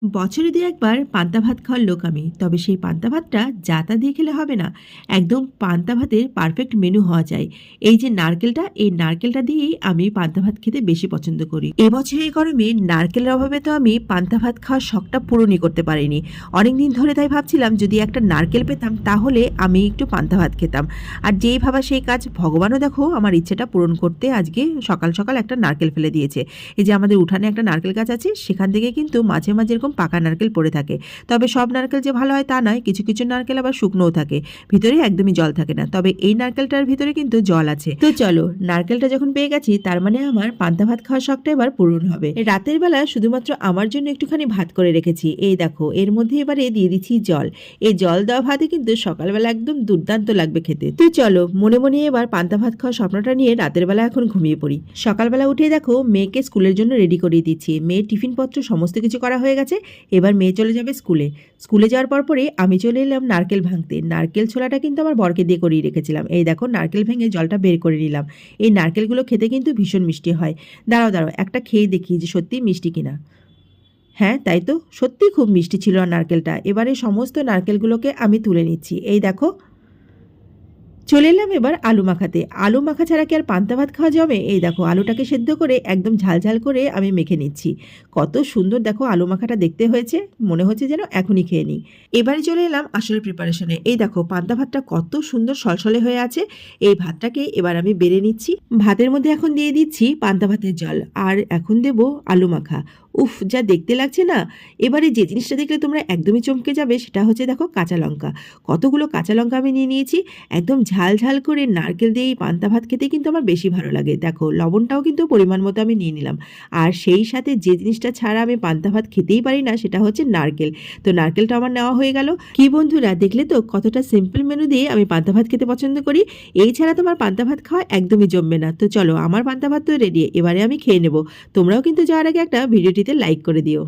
বছরে ২ একবার পান্তা ভাত খাওয়ার লোক আমি। তবে সেই পান্তা ভাতটা যা তা দিয়ে খেলে হবে না। একদম পান্তা ভাতের পারফেক্ট মেনু হওয়া চাই। এই যে নারকেলটা, এই নারকেলটা দিয়েই আমি পান্তা ভাত খেতে বেশি পছন্দ করি। এবছর এই গরমে নারকেলের অভাবে তো আমি পান্তা ভাত খাওয়ার শখটা পূরণই করতে পারিনি। অনেকদিন ধরে তাই ভাবছিলাম যদি একটা নারকেল পেতাম তাহলে আমি একটু পান্তা ভাত খেতাম। আর যেই ভাবা সেই কাজ, ভগবানও দেখো আমার ইচ্ছেটা পূরণ করতে আজকে সকাল সকাল একটা নারকেল ফেলে দিয়েছে। এই যে আমাদের উঠানে একটা নারকেল গাছ আছে, সেখান থেকে কিন্তু মাঝে মাঝে এরকম পাকা নারকেল পড়ে থাকে। তবে সব নারকেল যে ভালো হয় তা নয়, কিছু কিছু নারকেল আবার শুকনোও থাকে, ভিতরে একদমই জল থাকে না। তবে এই নারকেলটার ভিতরে কিন্তু জল আছে। তো চলো, নারকেলটা যখন পেয়ে গেছি তার মানে আমার পান্তা ভাত খাওয়ার শখটা এবার পূরণ হবে। রাতের বেলা শুধুমাত্র আমার জন্য একটুখানি ভাত করে রেখেছি। এই দেখো, এর মধ্যে এবারে দিয়ে দিচ্ছি জল। এই জল দেওয়া ভাতে কিন্তু সকালবেলা একদম দুর্দান্ত লাগবে খেতে। তো চলো, মনে মনে এবার পান্তা ভাত খাওয়ার স্বপ্নটা নিয়ে রাতের বেলা এখন ঘুমিয়ে পড়ি। সকালবেলা উঠে দেখো মেয়েকে স্কুলের জন্য রেডি করিয়ে দিচ্ছি। মেয়ের টিফিন পত্র সমস্ত কিছু করা হয়ে গেছে। এবার মেয়ে চলে যাবে স্কুলে। স্কুলে যাওয়ার পরে আমি চলে এলাম নারকেল ভাঙতে। নারকেল ছোলাটা কিন্তু আমার বরকে দিয়ে করিয়ে রেখেছিলাম। এই দেখো নারকেল ভেঙে জলটা বের করে নিলাম। এই নারকেলগুলো খেতে কিন্তু ভীষণ মিষ্টি হয়। দাঁড়াও দাঁড়াও, একটা খেয়ে দেখি যে সত্যিই মিষ্টি কিনা। হ্যাঁ, তাই তো, সত্যিই খুব মিষ্টি ছিল নারকেলটা। এবারে সমস্ত নারকেলগুলোকে আমি তুলে নিচ্ছি। এই দেখো, চলে এলাম এবার আলু মাখাতে। আলু মাখা ছাড়া কি আর পান্তা ভাত খাওয়া জমে? এই দেখো আলুটাকে সেদ্ধ করে একদম ঝাল ঝাল করে আমি মেখে নিচ্ছি। কত সুন্দর দেখো আলু মাখাটা দেখতে হয়েছে, মনে হচ্ছে যেন এখনই খেয়ে নিই। এবারে চলে এলাম আসলে প্রিপারেশনে। এই দেখো পান্তা ভাতটা কত সুন্দর সলসলে হয়ে আছে। এই ভাতটাকে এবার আমি বেড়ে নিচ্ছি। ভাতের মধ্যে এখন দিয়ে দিচ্ছি পান্তা ভাতের জল, আর এখন দেব আলু মাখা। উফ, যা দেখতে লাগছে না! এবারে যে জিনিসটা দেখলে তোমরা একদমই চমকে যাবে সেটা হচ্ছে দেখো কাঁচা লঙ্কা। কতগুলো কাঁচা লঙ্কা আমি নিয়ে নিয়েছি। একদম ঝাল ঝাল করে নারকেল দিয়ে এই পান্তা ভাত খেতে কিন্তু আমার বেশি ভালো লাগে। দেখো লবণটাও কিন্তু পরিমাণ মতো আমি নিয়ে নিলাম। আর সেই সাথে যে জিনিসটা ছাড়া আমি পান্তা ভাত খেতেই পারি না সেটা হচ্ছে নারকেল। তো নারকেলটা আমার নেওয়া হয়ে গেল। কি বন্ধুরা, দেখলে তো কতটা সিম্পল মেনু দিয়ে আমি পান্তা ভাত খেতে পছন্দ করি। এই ছাড়া তোমার পান্তা ভাত খাওয়া একদমই জমবে না। তো চলো, আমার পান্তা ভাত তো রেডি, এবারে আমি খেয়ে নেব। তোমরাও কিন্তু যাওয়ার আগে একটা ভিডিওটিতে লাইক করে দিও।